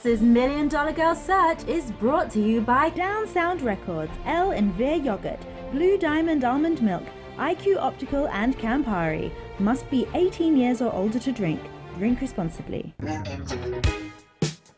Pulse's Million Dollar Girl search is brought to you by Down Sound Records, L and Veer Yogurt, Blue Diamond Almond Milk, IQ Optical and Campari. Must be 18 years or older to drink. Drink responsibly.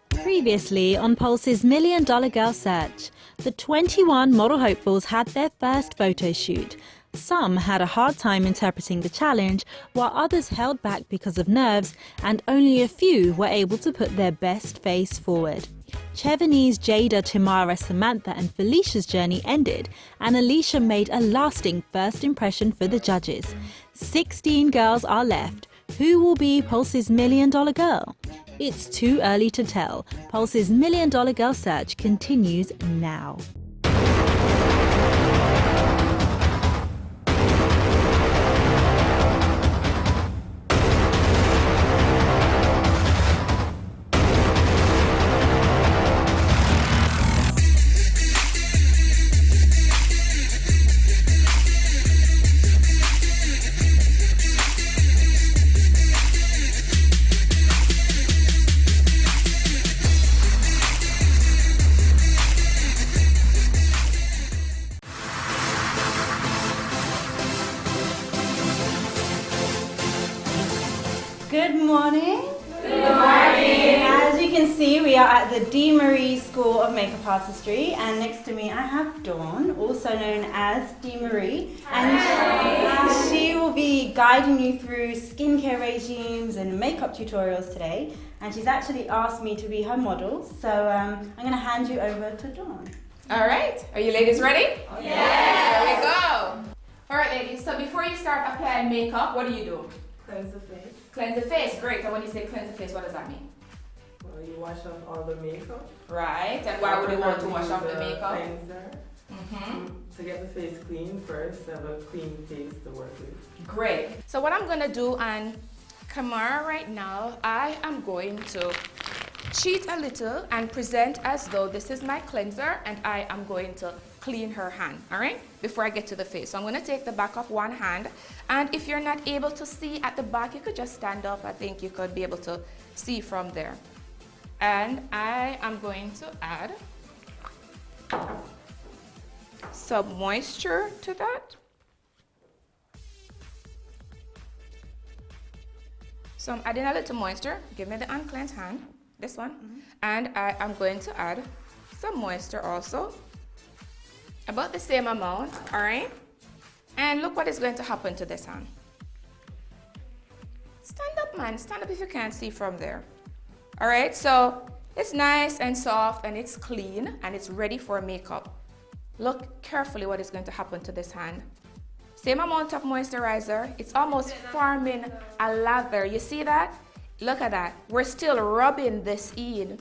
Previously on Pulse's Million Dollar Girl search, the 21 model hopefuls had their first photo shoot. Some had a hard time interpreting the challenge, while others held back because of nerves, and only a few were able to put their best face forward. Chevenny's Jada, Tamara, Samantha and Felicia's journey ended, and Alicia made a lasting first impression for the judges. 16 girls are left. Who will be Pulse's Million Dollar Girl? It's too early to tell. Pulse's Million Dollar Girl search continues now. Good morning. Good morning. As you can see, we are at the Dee Marie School of Makeup Artistry, and next to me I have Dawn, also known as Dee Marie, and she will be guiding you through skincare regimes and makeup tutorials today. And she's actually asked me to be her model, so I'm going to hand you over to Dawn. All right, are you ladies ready? Yes. Here we go. All right, ladies, so before you start applying makeup, what do? Cleanse the face. Cleanse the face, great. And when you say cleanse the face, what does that mean? Well, you wash off all the makeup. Right, and why would you want to wash off the makeup? Cleanser. To get the face clean first, have a clean face to work with. Great. So what I'm going to do on camera right now, I am going to cheat a little and present as though this is my cleanser and I am going to clean her hand, all right, before I get to the face. So I'm going to take the back of one hand, and if you're not able to see at the back, you could just stand up. I think you could be able to see from there. And I am going to add some moisture to that. So I'm adding a little moisture. Give me the uncleansed hand, this one. And I am going to add some moisture also. About the same amount, all right? And look what is going to happen to this hand. Stand up, man. Stand up if you can't see from there. All right, so it's nice and soft and it's clean and it's ready for makeup. Look carefully what is going to happen to this hand. Same amount of moisturizer. It's almost forming a lather. You see that? Look at that. We're still rubbing this in.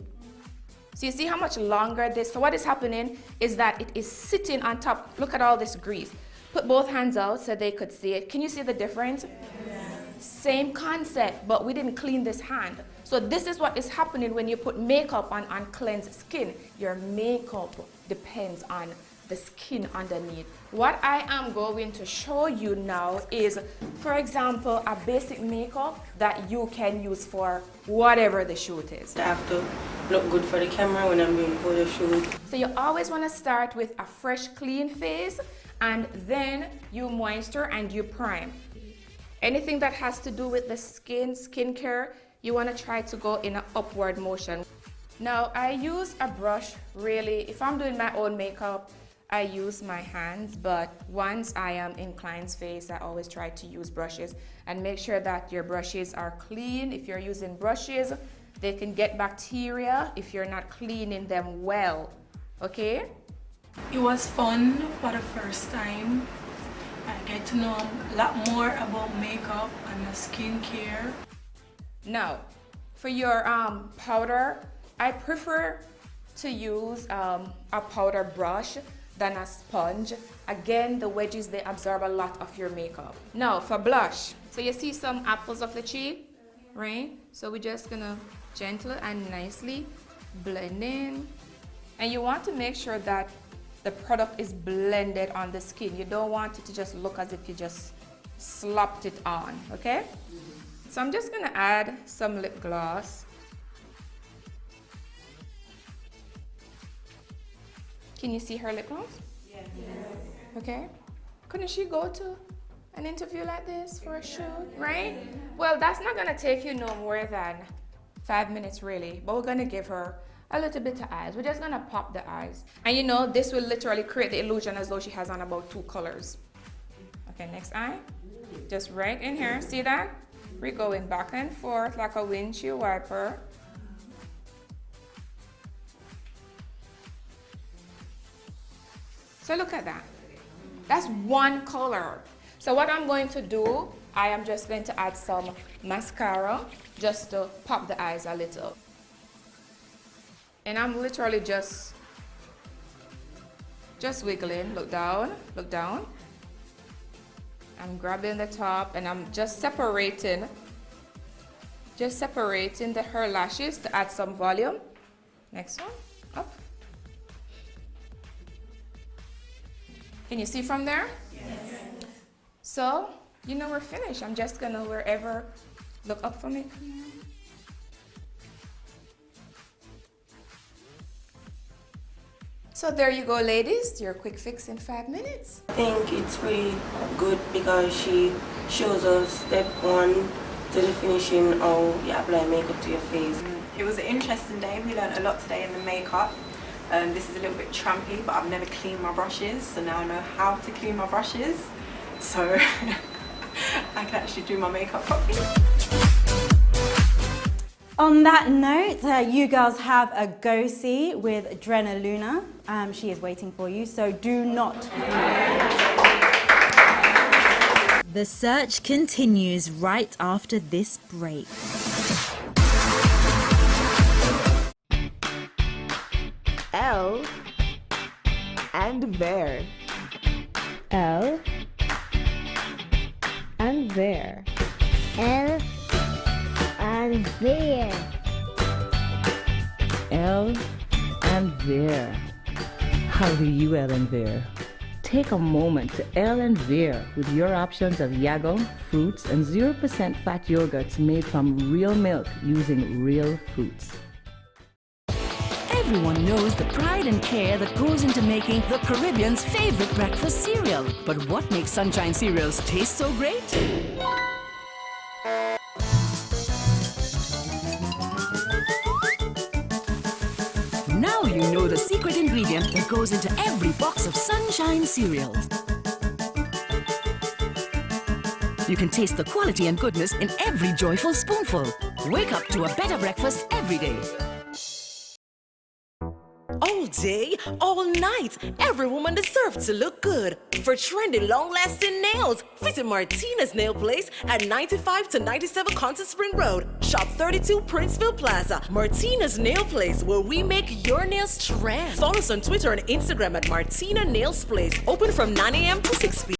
So you see how much longer this, so what is happening is that it is sitting on top. Look at all this grease. Put both hands out so they could see it. Can you see the difference? Yes. Same concept, but we didn't clean this hand. So this is what is happening when you put makeup on cleansed skin. Your makeup depends on the skin underneath. What I am going to show you now is, for example, a basic makeup that you can use for whatever the shoot is. I have to look good for the camera when I'm doing photo shoot. So you always want to start with a fresh, clean face, and then you moisture and you prime. Anything that has to do with the skincare, you want to try to go in an upward motion. Now, I use a brush, really. If I'm doing my own makeup, I use my hands, but once I am in client's face, I always try to use brushes and make sure that your brushes are clean. If you're using brushes, they can get bacteria if you're not cleaning them well, okay? It was fun for the first time. I get to know a lot more about makeup and skincare. Now, for your powder, I prefer to use a powder brush than a sponge. Again, the wedges, they absorb a lot of your makeup. Now, for blush, so you see some apples of the cheek, right? So we're just gonna gently and nicely blend in. And you want to make sure that the product is blended on the skin. You don't want it to just look as if you just slopped it on, okay? So I'm just gonna add some lip gloss. Can you see her lip gloss? Yes. Okay. Couldn't she go to an interview like this for a shoot, right? Well, that's not gonna take you no more than 5 minutes really, but we're gonna give her a little bit of eyes. We're just gonna pop the eyes. And you know, this will literally create the illusion as though she has on about 2 colors. Okay, next eye. Just right in here, see that? We're going back and forth like a windshield wiper. So look at that. That's 1 color. So what I'm going to do, I am just going to add some mascara just to pop the eyes a little. And I'm literally just wiggling. Look down, look down. I'm grabbing the top and I'm just separating the her lashes to add some volume. Next one, up. Can you see from there? Yes. So, you know we're finished. I'm just gonna, wherever, look up for me. So there you go, ladies, your quick fix in 5 minutes. I think it's really good because she shows us step 1 to the finishing how you apply makeup to your face. It was an interesting day. We learned a lot today in the makeup. This is a little bit trampy, but I've never cleaned my brushes, so now I know how to clean my brushes. So I can actually do my makeup properly. On that note, you girls have a go-see with Drenna Luna. She is waiting for you, so do not. The search continues right after this break. L and there. L and there. L and there. L and there. How do you L and there? Take a moment to L and there with your options of yago, fruits, and 0% fat yogurts made from real milk using real fruits. Everyone knows the pride and care that goes into making the Caribbean's favorite breakfast cereal. But what makes Sunshine cereals taste so great? Now you know the secret ingredient that goes into every box of Sunshine cereals. You can taste the quality and goodness in every joyful spoonful. Wake up to a better breakfast every day. All day, all night, every woman deserves to look good. For trendy, long-lasting nails, visit Martina's Nail Place at 95 to 97 Constance Spring Road. Shop 32 Princeville Plaza. Martina's Nail Place, where we make your nails trend. Follow us on Twitter and Instagram at Martina Nails Place. Open from 9 a.m. to 6 p.m.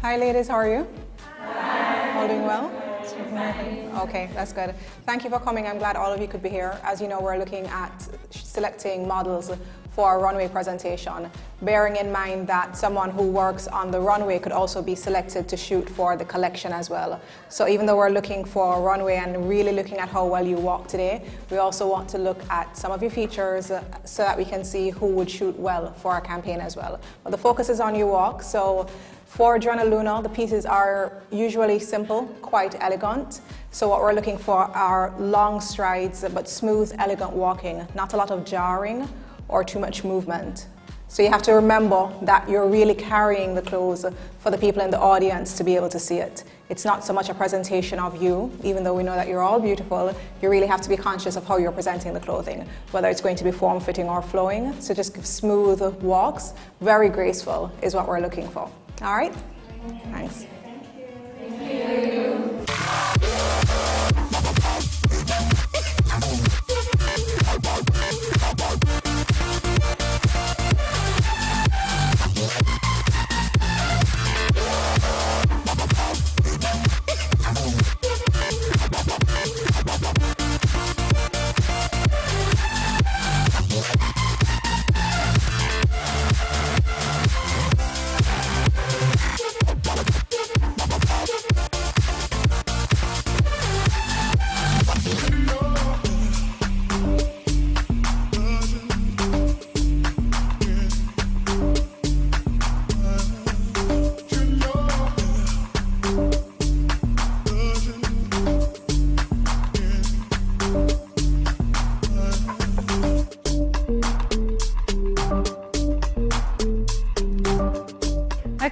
Hi ladies, how are you? Hi. All doing well? Okay, that's good. Thank you for coming. I'm glad all of you could be here. As you know, we're looking at selecting models for our runway presentation, bearing in mind that someone who works on the runway could also be selected to shoot for the collection as well. So even though we're looking for a runway and really looking at how well you walk today, we also want to look at some of your features so that we can see who would shoot well for our campaign as well. But the focus is on your walk. So for Drenna Luna, the pieces are usually simple, quite elegant. So what we're looking for are long strides, but smooth, elegant walking, not a lot of jarring or too much movement. So you have to remember that you're really carrying the clothes for the people in the audience to be able to see it. It's not so much a presentation of you, even though we know that you're all beautiful. You really have to be conscious of how you're presenting the clothing, whether it's going to be form-fitting or flowing. So just smooth walks, very graceful is what we're looking for. All right? Thanks. Thank you. Yeah.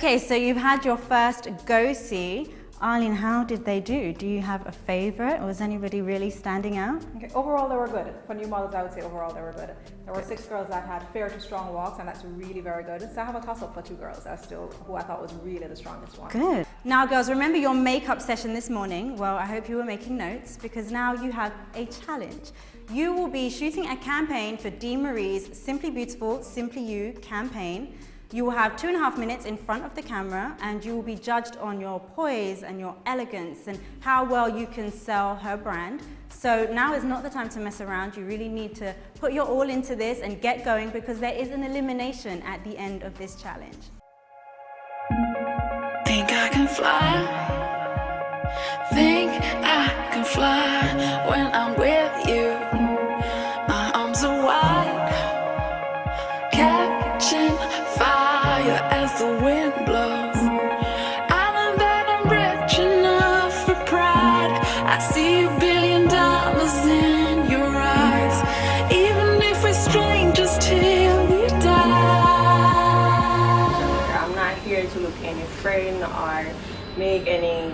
Okay, so you've had your first go-see. Arlene, how did they do? Do you have a favorite? Was anybody really standing out? Okay, overall they were good. For new models, I would say overall they were good. There were 6 girls that had fair to strong walks, and that's really very good. So I have a toss-up for 2 girls. That's still who I thought was really the strongest one. Good. Now, girls, remember your makeup session this morning? Well, I hope you were making notes because now you have a challenge. You will be shooting a campaign for Dee Marie's Simply Beautiful, Simply You campaign. You will have 2.5 minutes in front of the camera and you will be judged on your poise and your elegance and how well you can sell her brand. So now is not the time to mess around. You really need to put your all into this and get going because there is an elimination at the end of this challenge. Think I can fly. Think I can fly when I'm with you. My arms are wide, catching fire as the wind blows. I know that I'm rich enough for pride. I see $1 billion in your eyes, even if we're strangers till we die. I'm not here to look any friend or make any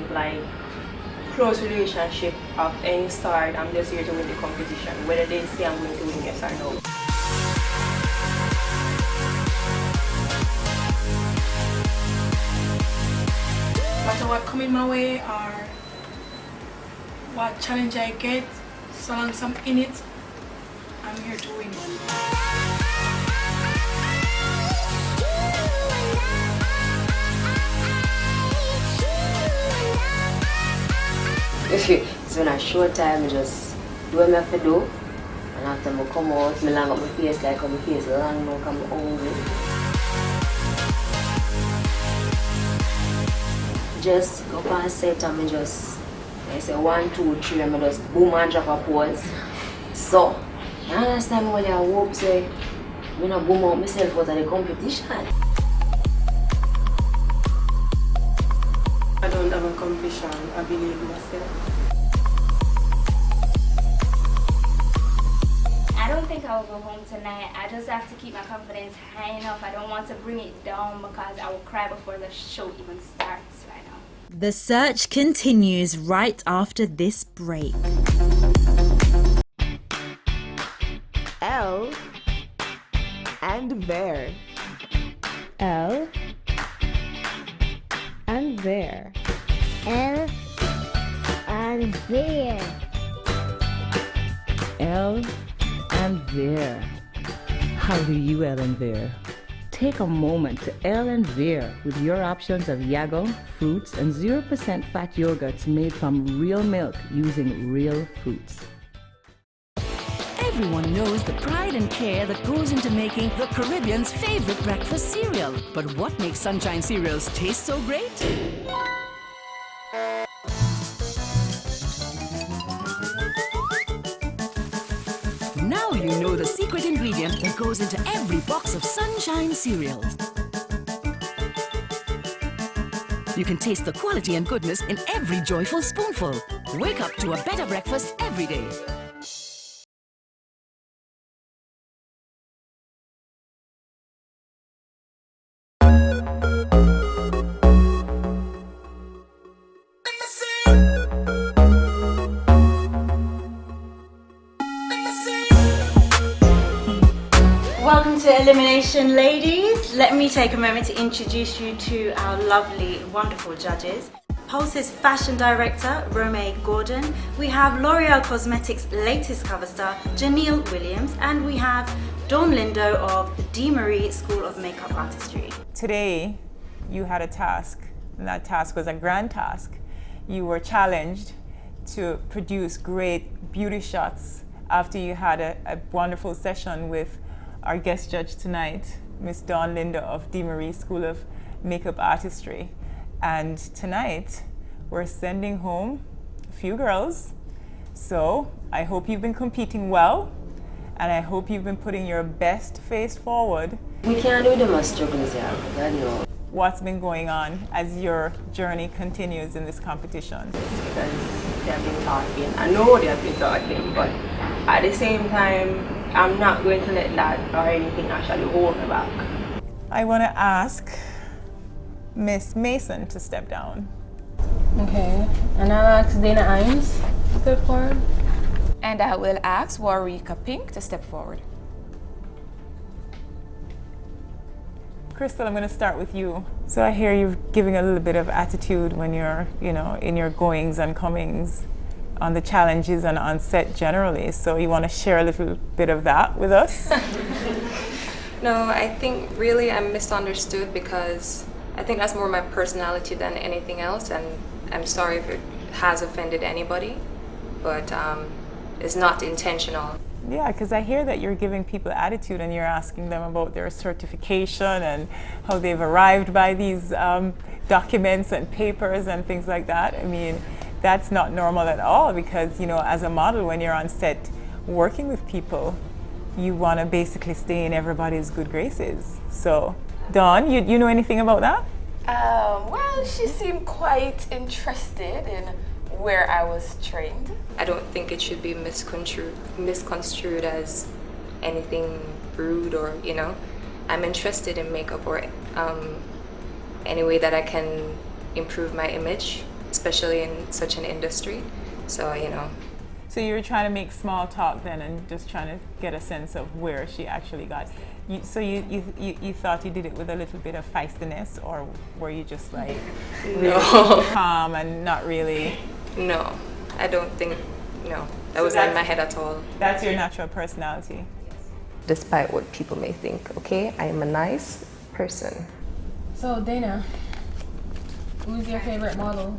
close relationship of any sort. I'm just here to win the competition, whether they say I'm going to win, yes or no. No matter what coming my way or what challenge I get, so long as I'm in it, I'm here to win. It's when I short time, I just do what I have to do, and after I come out, I long up my face like how my face long now, I'm hungry. Just go on set and I say 1, 2, 3 and I just boom and drop a pose. So, you understand what I hope say, I don't boom out myself out of the competition. I don't have a competition, I believe in myself. I don't think I will go home tonight. I just have to keep my confidence high enough. I don't want to bring it down because I will cry before the show even starts right now. The search continues right after this break. Elle and Ver. Elle and Ver. Elle and Ver. Elle and Ver. How do you, Elle and Ver? Take a moment to Elle and Ver with your options of yago, fruits, and 0% fat yogurts made from real milk using real fruits. Everyone knows the pride and care that goes into making the Caribbean's favorite breakfast cereal. But what makes Sunshine cereals taste so great? Now you know the secret ingredient that goes into every box of Sunshine cereals. You can taste the quality and goodness in every joyful spoonful. Wake up to a better breakfast every day. Welcome to Elimination, ladies. Let me take a moment to introduce you to our lovely, wonderful judges. Pulse's fashion director, Runway Gordon. We have L'Oreal Cosmetics' latest cover star, Janelle Williams. And we have Dawn Lindo of Dee Marie School of Makeup Artistry. Today, you had a task, and that task was a grand task. You were challenged to produce great beauty shots after you had a wonderful session with our guest judge tonight, Miss Dawn Lindo of Dee Marie School of Makeup Artistry. And tonight, we're sending home a few girls. So I hope you've been competing well, and I hope you've been putting your best face forward. We can't do them as struggles, yeah, I know. What's been going on as your journey continues in this competition? Because they have been talking. I know they have been talking, but at the same time, I'm not going to let that or anything actually hold me back. I want to ask Miss Mason to step down. Okay, and I'll ask Dana Imes to step forward. And I will ask Warwick Pink to step forward. Crystal, I'm going to start with you. So I hear you're giving a little bit of attitude when you're, in your goings and comings on the challenges and on set generally. So you want to share a little bit of that with us? No, I think really I'm misunderstood because I think that's more my personality than anything else, and I'm sorry if it has offended anybody, but it's not intentional. Yeah, because I hear that you're giving people attitude and you're asking them about their certification and how they've arrived by these documents and papers and things like that. I mean, that's not normal at all because, as a model, when you're on set working with people, you want to basically stay in everybody's good graces. So, Dawn, you know anything about that? Well, she seemed quite interested in where I was trained. I don't think it should be misconstrued as anything rude or, I'm interested in makeup or any way that I can improve my image, especially in such an industry. So, So you were trying to make small talk then and just trying to get a sense of where she actually got. So you thought you did it with a little bit of feistiness, or were you just like really calm and not really? No, I don't think, that was in my head at all. That's your natural personality. Despite what people may think, okay? I am a nice person. So Dana, who's your favorite model?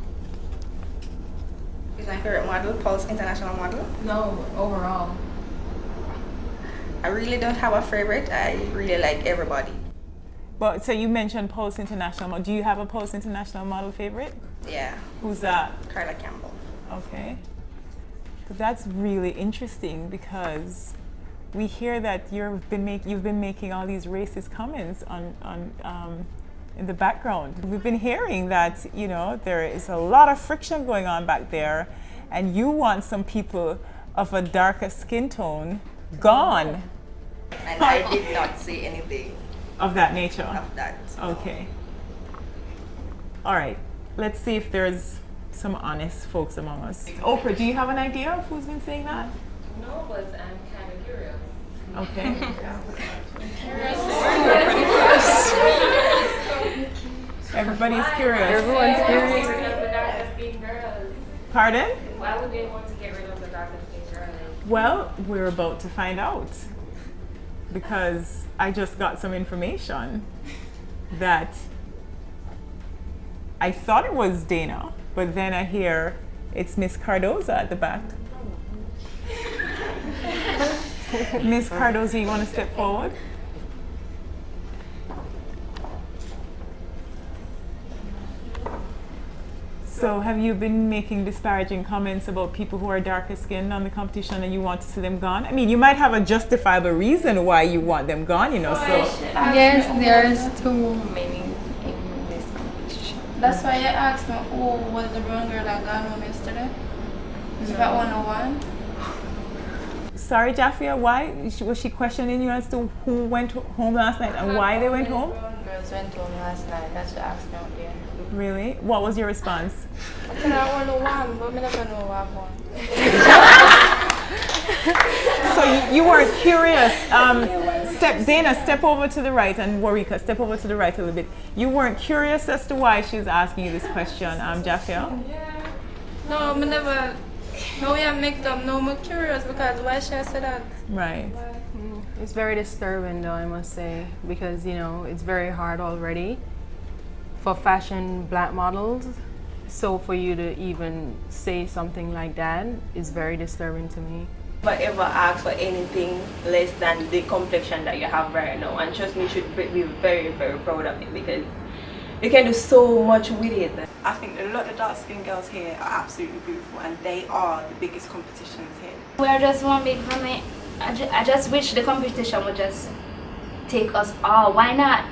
Who's my favorite model? Pulse International model? No, overall. I really don't have a favorite. I really like everybody. But so you mentioned Pulse International model. Do you have a Pulse International model favorite? Yeah. Who's that? Carla Campbell. Okay. But that's really interesting because we hear that you've been making all these racist comments on in the background. We've been hearing that there is a lot of friction going on back there, and you want some people of a darker skin tone gone. And I did not say anything of that nature. Of that. Okay. All right. Let's see if there's some honest folks among us. Oprah, do you have an idea of who's been saying that? No, but I'm kind of curious. Okay. Everybody's curious. Everyone's curious. Pardon? Why would they want to get rid of the darker skin girls? Well, we're about to find out because I just got some information that I thought it was Dana, but then I hear it's Miss Cardoza at the back. Miss Cardoza, you want to step forward? So have you been making disparaging comments about people who are darker skinned on the competition and you want to see them gone? I mean, you might have a justifiable reason why you want them gone, so. Yes, there's too many in this competition. That's why I asked me, who was the brown girl that got home yesterday? Is that 101? Sorry, Jaffia, why? Was she questioning you as to who went home last night and why they went home? Girls went home last night. That's what I asked me out there. Really? What was your response? I said I 101, but I never know what happened. So you weren't curious. Dana, step over to the right, and Warika, step over to the right a little bit. You weren't curious as to why she was asking you this question, Jaffia? No, I never. No, we have mixed up. No, I'm curious because why should I say that? Right. It's very disturbing, though, I must say, because it's very hard already for fashion black models. So for you to even say something like that is very disturbing to me. But ever ask for anything less than the complexion that you have right now, and trust me, you should be very, very proud of it because you can do so much with it. I think a lot of dark-skinned girls here are absolutely beautiful, and they are the biggest competitions here. We're just one big family. I just wish the competition would just take us all. Why not?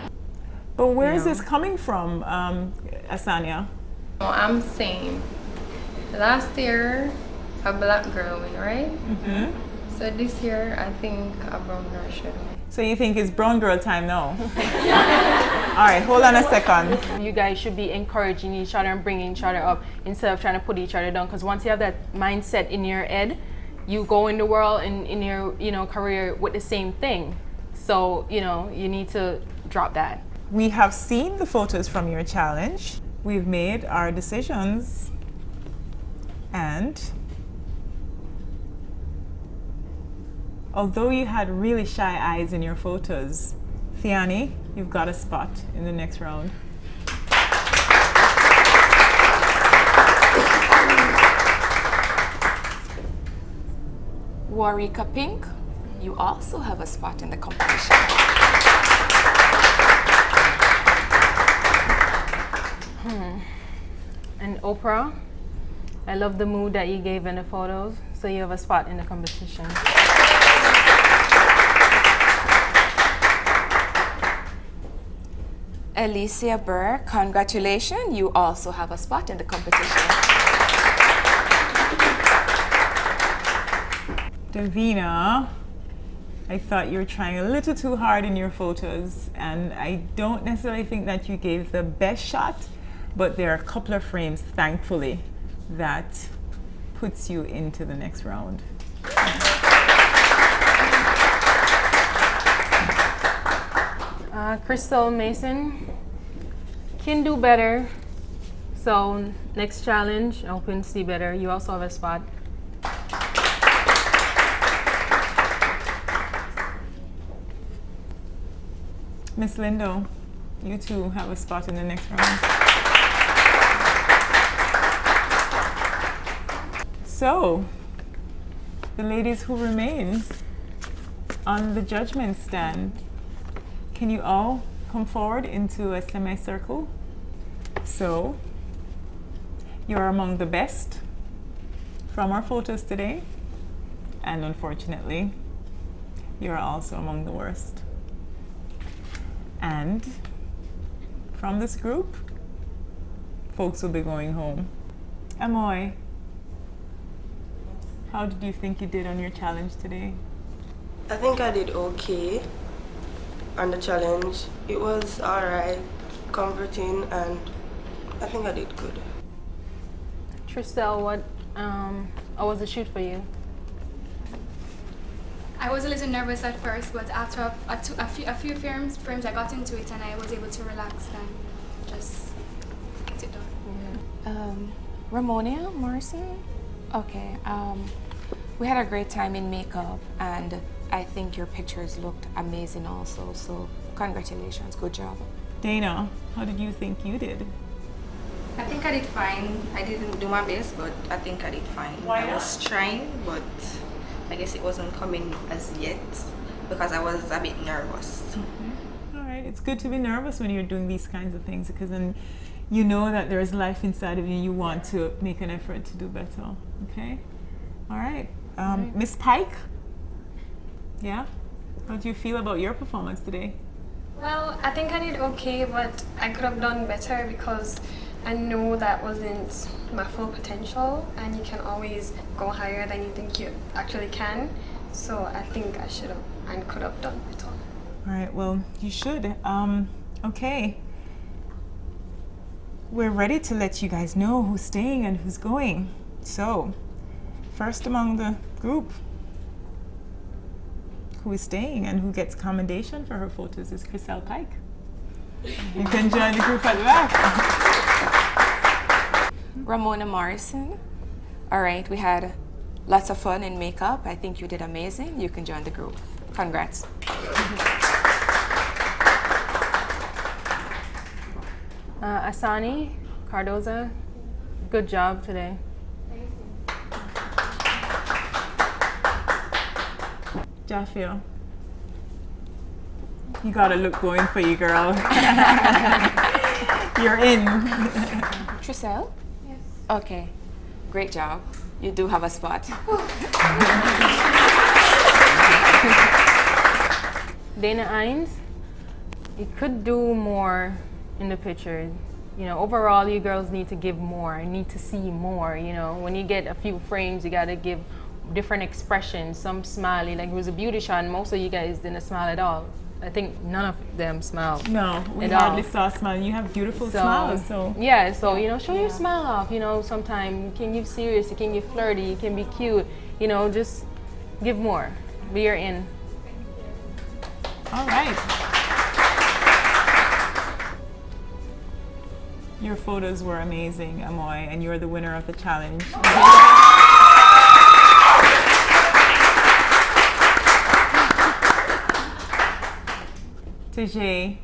But where is this coming from, Asanya? Well, I'm saying last year a black girl win, right? Mm-hmm. So this year, I think a brown girl should win. So you think it's brown girl time now? All right, hold on a second. You guys should be encouraging each other and bringing each other up instead of trying to put each other down. Because once you have that mindset in your head, you go in the world and in your career with the same thing. So you need to drop that. We have seen the photos from your challenge. We've made our decisions, and although you had really shy eyes in your photos, Thiani, you've got a spot in the next round. Warika Pink, you also have a spot in the competition. And Oprah, I love the mood that you gave in the photos, so you have a spot in the competition. Alicia Burr, congratulations, you also have a spot in the competition. Davina, I thought you were trying a little too hard in your photos, and I don't necessarily think that you gave the best shot, but there are a couple of frames, thankfully, that puts you into the next round. Crystal Mason can do better. So next challenge, open to see better. You also have a spot. Miss Lindo, you too have a spot in the next round. So, the ladies who remain on the judgment stand, can you all come forward into a semicircle? So, you're among the best from our photos today, and unfortunately, you're also among the worst. And from this group, folks will be going home. Amoy, how did you think you did on your challenge today? I think I did okay on the challenge. It was alright, comforting, and I think I did good. Tristel, how was the shoot for you? I was a little nervous at first, but after a few frames, I got into it and I was able to relax and just get it done. Ramonia Morrison? Okay, we had a great time in makeup, and I think your pictures looked amazing also, so congratulations, good job. Dana, how did you think you did? I think I did fine. I didn't do my best, but I think I did fine. I was trying, but I guess it wasn't coming as yet because I was a bit nervous. All right, it's good to be nervous when you're doing these kinds of things, because then you know that there is life inside of you and you want to make an effort to do better, okay? All right, Miss Pike? Yeah? How do you feel about your performance today? Well, I think I did okay, but I could have done better because I know that wasn't my full potential, and you can always go higher than you think you actually can. So I think I should have and could have done better. All right, well, you should. Okay. We're ready to let you guys know who's staying and who's going. So, first among the group, who is staying and who gets commendation for her photos is Chriselle Pike. You can join the group at the back. Ramona Morrison. All right, we had lots of fun in makeup. I think you did amazing. You can join the group. Congrats. Asani Cardoza, good job today. Jaffia, you got a look going for you, girl. You're in. Triselle? Yes. Okay, great job. You do have a spot. Dana Ines, you could do more in the picture. You know, overall, you girls need to give more. You need to see more. You know, when you get a few frames, you got to give different expressions. Some smiley, like it was a beauty shot, and most of you guys didn't smile at all. I think none of them smiled. No, we at hardly all. saw a smile. You have beautiful smiles, so. Yeah, so, you know, show your smile off, you know, sometimes you can give serious, you can give flirty, you can be cute, you know, just give more. Be your in. All right. Your photos were amazing, Amoy, and you're the winner of the challenge. Tajay,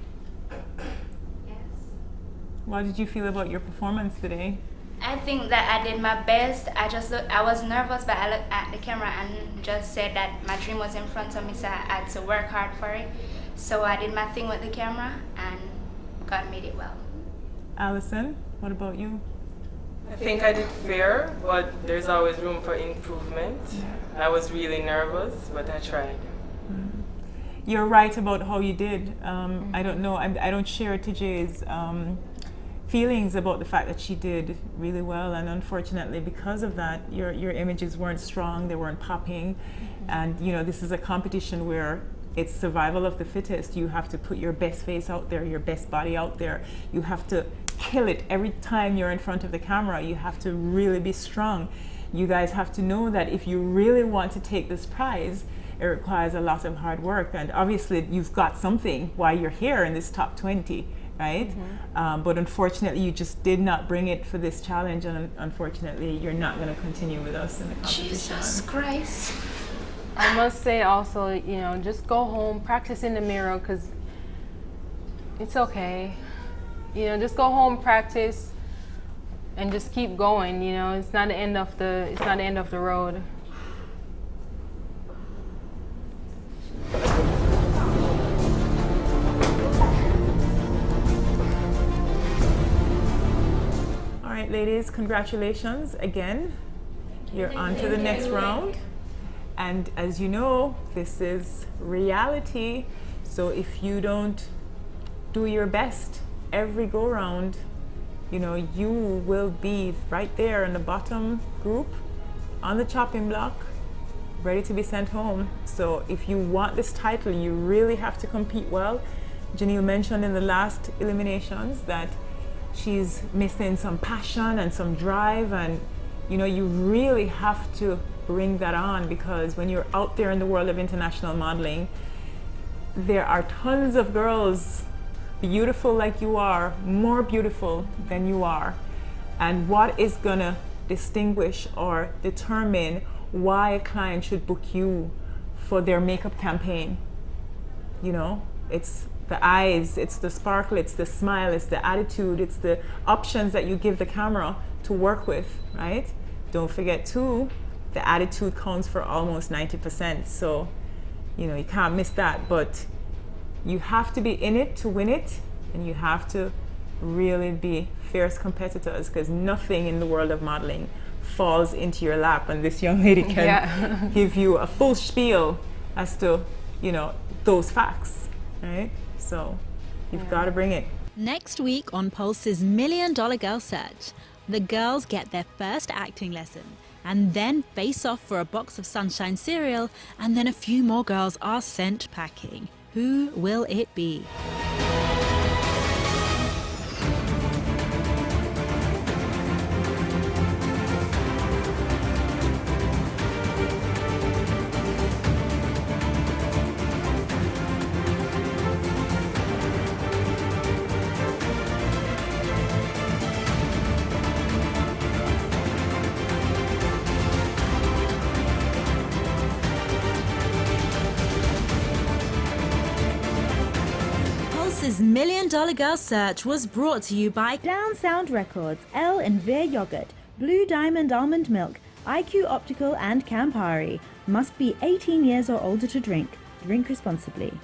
what did you feel about your performance today? I think that I did my best. I was nervous, but I looked at the camera and just said that my dream was in front of me, so I had to work hard for it. So I did my thing with the camera, and God made it well. Allison, what about you? I think I did fair, but there's always room for improvement. I was really nervous, but I tried. You're right about how you did. I don't know, I don't share Tajay's feelings about the fact that she did really well, and unfortunately because of that, your images weren't strong, they weren't popping. And you know, this is a competition where it's survival of the fittest. You have to put your best face out there, your best body out there. You have to kill it every time you're in front of the camera. You have to really be strong. You guys have to know that if you really want to take this prize, it requires a lot of hard work, and obviously you've got something while you're here in this top 20, right? But unfortunately you just did not bring it for this challenge, and unfortunately you're not going to continue with us in the competition. Jesus Christ. I must say also, you know, just go home, practice in the mirror, because it's okay. You know, just go home, practice, and just keep going. You know, it's not the end of the road. All right, ladies, congratulations again. You're on to the next round. And as you know, this is reality. So if you don't do your best every go round, you know, you will be right there in the bottom group on the chopping block, ready to be sent home. So if you want this title, you really have to compete well. Janelle mentioned in the last eliminations that she's missing some passion and some drive, and you know, you really have to bring that on, because when you're out there in the world of international modeling, there are tons of girls beautiful like you are, more beautiful than you are. And what is gonna distinguish or determine why a client should book you for their makeup campaign? You know, it's the eyes, it's the sparkle, it's the smile, it's the attitude, it's the options that you give the camera to work with, right? Don't forget too, the attitude counts for almost 90%. So, you know, you can't miss that. But you have to be in it to win it, and you have to really be fierce competitors, because nothing in the world of modeling falls into your lap, and this young lady can give you a full spiel as to, you know, those facts, right? So you've got to bring it. Next week on Pulse's $1 Million Girl Search, the girls get their first acting lesson and then face off for a box of Sunshine cereal, and then a few more girls are sent packing. Who will it be? Pulse's $1 Million Girl Search was brought to you by Down Sound Records, L and Veer Yogurt, Blue Diamond Almond Milk, IQ Optical and Campari. Must be 18 years or older to drink. Drink responsibly.